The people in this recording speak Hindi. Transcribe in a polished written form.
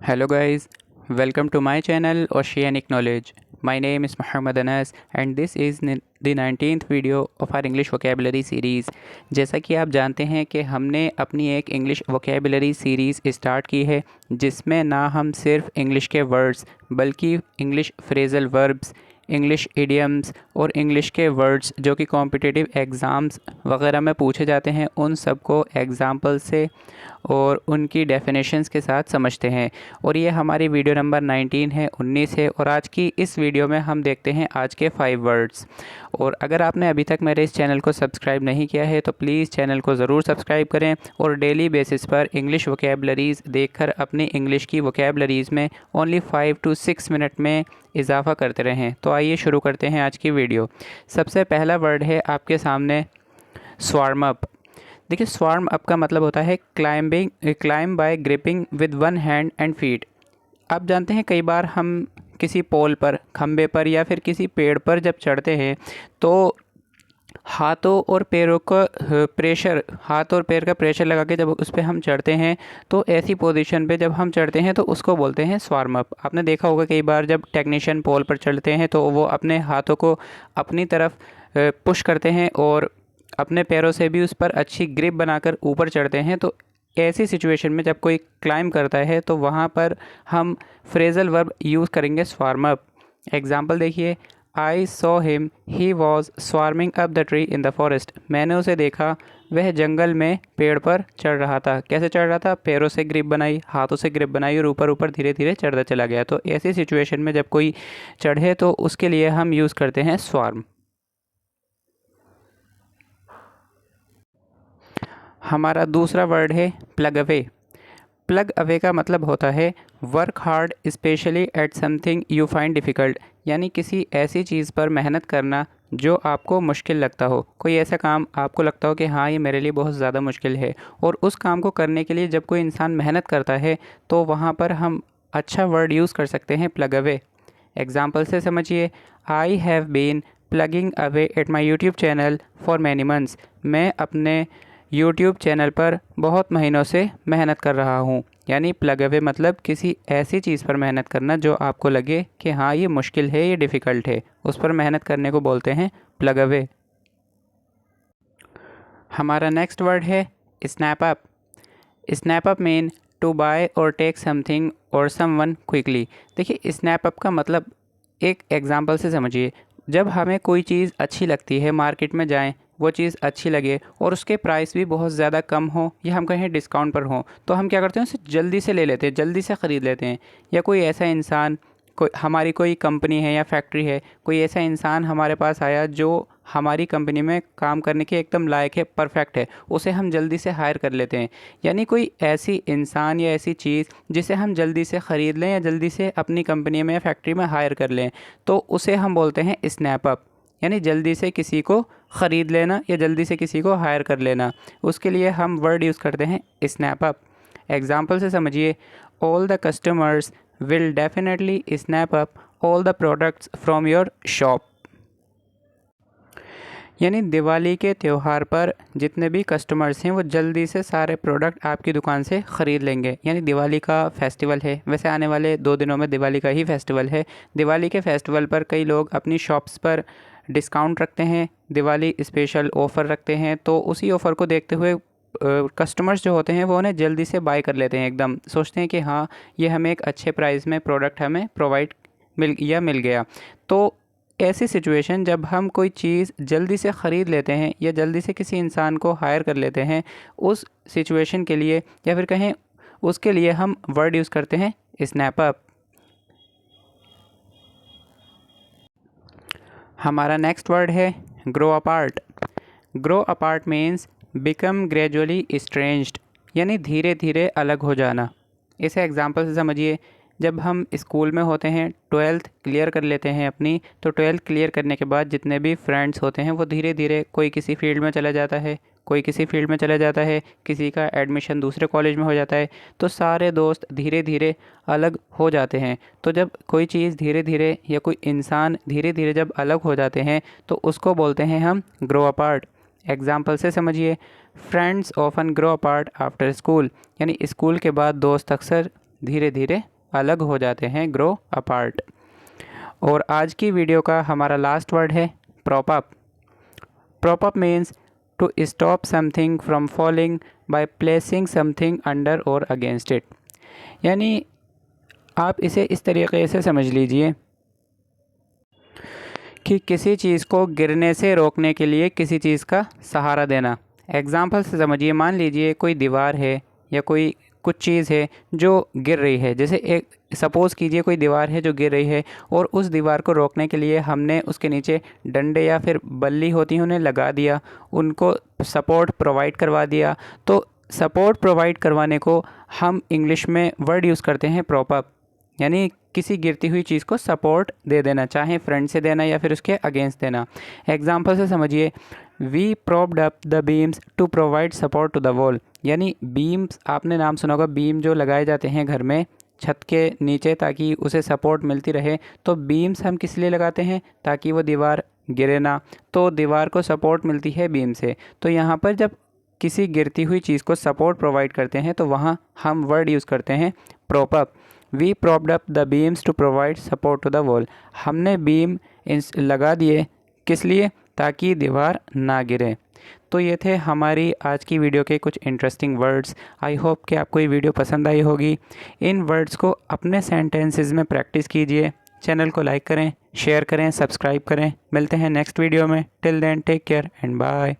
Hello guys, welcome to my channel Oceanic Knowledge. My name is Muhammad Anas and this is the 19th video of our English vocabulary series. जैसा कि आप जानते हैं कि हमने अपनी एक इंग्लिश vocabulary सीरीज़ स्टार्ट की है जिसमें ना हम सिर्फ इंग्लिश के वर्ड्स बल्कि English phrasal verbs, English idioms और इंग्लिश के वर्ड्स जो कि कॉम्पिटिटिव एग्ज़ाम्स वगैरह में पूछे जाते हैं उन सब को एग्ज़ाम्पल से और उनकी डेफिनेशंस के साथ समझते हैं। और ये हमारी वीडियो नंबर 19 है और आज की इस वीडियो में हम देखते हैं आज के 5 वर्ड्स। और अगर आपने अभी तक मेरे इस चैनल को सब्सक्राइब नहीं किया है तो प्लीज़ चैनल को ज़रूर सब्सक्राइब करें और डेली बेसिस पर इंग्लिश वोकेबलरीज़ देखकर अपनी इंग्लिश की वोकेबलरीज़ में ओनली 5 to 6 मिनट में इजाफ़ा करते रहें। तो आइए शुरू करते हैं आज की वीडियो। सबसे पहला वर्ड है आपके सामने स्वार्म अप। देखिए, स्वार्म अप का मतलब होता है climb by gripping with one hand and feet. आप जानते हैं कई बार हम किसी पोल पर, खंबे पर या फिर किसी पेड़ पर जब चढ़ते हैं तो हाथों और पैर का प्रेशर लगा के जब उस पर हम चढ़ते हैं तो ऐसी पोजीशन पे जब हम चढ़ते हैं तो उसको बोलते हैं स्वार्म अप। आपने देखा होगा कई बार जब टेक्नीशियन पोल पर चढ़ते हैं तो वो अपने हाथों को अपनी तरफ पुश करते हैं और अपने पैरों से भी उस पर अच्छी ग्रिप बनाकर ऊपर चढ़ते हैं। तो ऐसी सिचुएशन में जब कोई क्लाइम करता है तो वहाँ पर हम फ्रेजल वर्ब यूज़ करेंगे स्वार्म अप। एग्जाम्पल देखिए, I saw him he was swarming up the tree in the forest. मैंने उसे देखा, वह जंगल में पेड़ पर चढ़ रहा था। कैसे चढ़ रहा था? पैरों से ग्रिप बनाई, हाथों से ग्रिप बनाई और ऊपर ऊपर धीरे धीरे चढ़ता चला गया। तो ऐसी सिचुएशन में जब कोई चढ़े तो उसके लिए हम यूज़ करते हैं स्वार्म। हमारा दूसरा वर्ड है प्लग अवे। प्लग अवे का मतलब होता है work hard specially at something you find difficult, यानी किसी ऐसी चीज़ पर मेहनत करना जो आपको मुश्किल लगता हो। कोई ऐसा काम आपको लगता हो कि हाँ ये मेरे लिए बहुत ज़्यादा मुश्किल है और उस काम को करने के लिए जब कोई इंसान मेहनत करता है तो वहाँ पर हम अच्छा वर्ड यूज़ कर सकते हैं प्लग अवे। एग्ज़ाम्पल से समझिए, I have been plugging away at my YouTube channel for many months. मैं अपने यूट्यूब चैनल पर बहुत महीनों से मेहनत कर रहा हूँ। यानी प्लग अवे मतलब किसी ऐसी चीज़ पर मेहनत करना जो आपको लगे कि हाँ ये मुश्किल है, ये डिफ़िकल्ट है, उस पर मेहनत करने को बोलते हैं प्लग अवे। हमारा नेक्स्ट वर्ड है snap up. Snap up mean to buy or take something or someone quickly. देखिए, स्नैप अप का मतलब एक एग्ज़ाम्पल से समझिए। जब हमें कोई चीज़ अच्छी लगती है, मार्केट में जाएं, वो चीज़ अच्छी लगे और उसके प्राइस भी बहुत ज़्यादा कम हो या हम कहें डिस्काउंट पर हो तो हम क्या करते हैं, उसे जल्दी से ले लेते हैं, जल्दी से ख़रीद लेते हैं। या कोई ऐसा इंसान, हमारी कोई कंपनी है या फैक्ट्री है, कोई ऐसा इंसान हमारे पास आया जो हमारी कंपनी में काम करने के एकदम लायक है, परफेक्ट है, उसे हम जल्दी से हायर कर लेते हैं। यानी कोई ऐसी इंसान या ऐसी चीज़ जिसे हम जल्दी से ख़रीद लें या जल्दी से अपनी कंपनी में या फैक्ट्री में हायर कर लें तो उसे हम बोलते हैं स्नैप अप। यानी जल्दी से किसी को ख़रीद लेना या जल्दी से किसी को हायर कर लेना, उसके लिए हम वर्ड यूज़ करते हैं स्नैप अप। एग्ज़ाम्पल से समझिए, all the customers will definitely snap up all the products from your shop. यानी दिवाली के त्यौहार पर जितने भी कस्टमर्स हैं वो जल्दी से सारे प्रोडक्ट आपकी दुकान से ख़रीद लेंगे। यानी दिवाली का फेस्टिवल है, वैसे आने वाले 2 दिनों में दिवाली का ही फेस्टिवल है। दिवाली के फेस्टिवल पर कई लोग अपनी शॉप्स पर डिस्काउंट रखते हैं, दिवाली स्पेशल ऑफ़र रखते हैं। तो उसी ऑफ़र को देखते हुए कस्टमर्स जो होते हैं वो उन्हें जल्दी से बाय कर लेते हैं, एकदम सोचते हैं कि हाँ ये हमें एक अच्छे प्राइस में प्रोडक्ट हमें प्रोवाइड मिल गया। तो ऐसी सिचुएशन जब हम कोई चीज़ जल्दी से ख़रीद लेते हैं या जल्दी से किसी इंसान को हायर कर लेते हैं, उस सिचुएशन के लिए या फिर कहें उसके लिए हम वर्ड यूज़ करते हैं स्नैप अप। हमारा नेक्स्ट वर्ड है grow apart. Grow apart means become gradually estranged, यानी धीरे धीरे अलग हो जाना। इसे एग्जांपल से समझिए, जब हम स्कूल में होते हैं, 12th क्लियर कर लेते हैं अपनी, तो 12th क्लियर करने के बाद जितने भी फ्रेंड्स होते हैं वो धीरे धीरे कोई किसी फील्ड में चला जाता है, कोई किसी फील्ड में चला जाता है, किसी का एडमिशन दूसरे कॉलेज में हो जाता है, तो सारे दोस्त धीरे धीरे अलग हो जाते हैं। तो जब कोई चीज़ धीरे धीरे या कोई इंसान धीरे धीरे जब अलग हो जाते हैं तो उसको बोलते हैं हम ग्रो अपार्ट। एग्जाम्पल से समझिए, friends often grow apart after school, यानी स्कूल के बाद दोस्त अक्सर धीरे धीरे अलग हो जाते हैं, ग्रो अपार्ट। और आज की वीडियो का हमारा लास्ट वर्ड है prop up। Prop up means to stop something from falling by placing something under or against it। यानी आप इसे इस तरीके से समझ लीजिए कि किसी चीज़ को गिरने से रोकने के लिए किसी चीज़ का सहारा देना। एग्ज़ाम्पल से समझिए, मान लीजिए कोई दीवार है या कोई कुछ चीज़ है जो गिर रही है। जैसे एक सपोज़ कीजिए कोई दीवार है जो गिर रही है और उस दीवार को रोकने के लिए हमने उसके नीचे डंडे या फिर बल्ली होती हैं उन्हें लगा दिया, उनको सपोर्ट प्रोवाइड करवा दिया। तो सपोर्ट प्रोवाइड करवाने को हम इंग्लिश में वर्ड यूज़ करते हैं प्रॉप अप। यानी किसी गिरती हुई चीज़ को सपोर्ट दे देना, चाहे फ्रंट से देना या फिर उसके अगेंस्ट देना। एग्जाम्पल से समझिए, we propped up the beams to provide support to the wall. यानी बीम्स, आपने नाम सुना होगा, बीम जो लगाए जाते हैं घर में छत के नीचे ताकि उसे सपोर्ट मिलती रहे। तो बीम्स हम किस लिए लगाते हैं? ताकि वो दीवार गिरे ना। तो दीवार को सपोर्ट मिलती है बीम से। तो यहाँ पर जब किसी गिरती हुई चीज़ को सपोर्ट प्रोवाइड करते हैं तो वहाँ हम वर्ड यूज़ करते हैं prop up. We propped up the beams to provide support to the wall. हमने बीम लगा दिए, किस लिए? ताकि दीवार ना गिरे। तो ये थे हमारी आज की वीडियो के कुछ इंटरेस्टिंग वर्ड्स। आई होप कि आपको ये वीडियो पसंद आई होगी। इन वर्ड्स को अपने सेंटेंसेस में प्रैक्टिस कीजिए। चैनल को लाइक करें, शेयर करें, सब्सक्राइब करें। मिलते हैं नेक्स्ट वीडियो में। Till then take care and bye.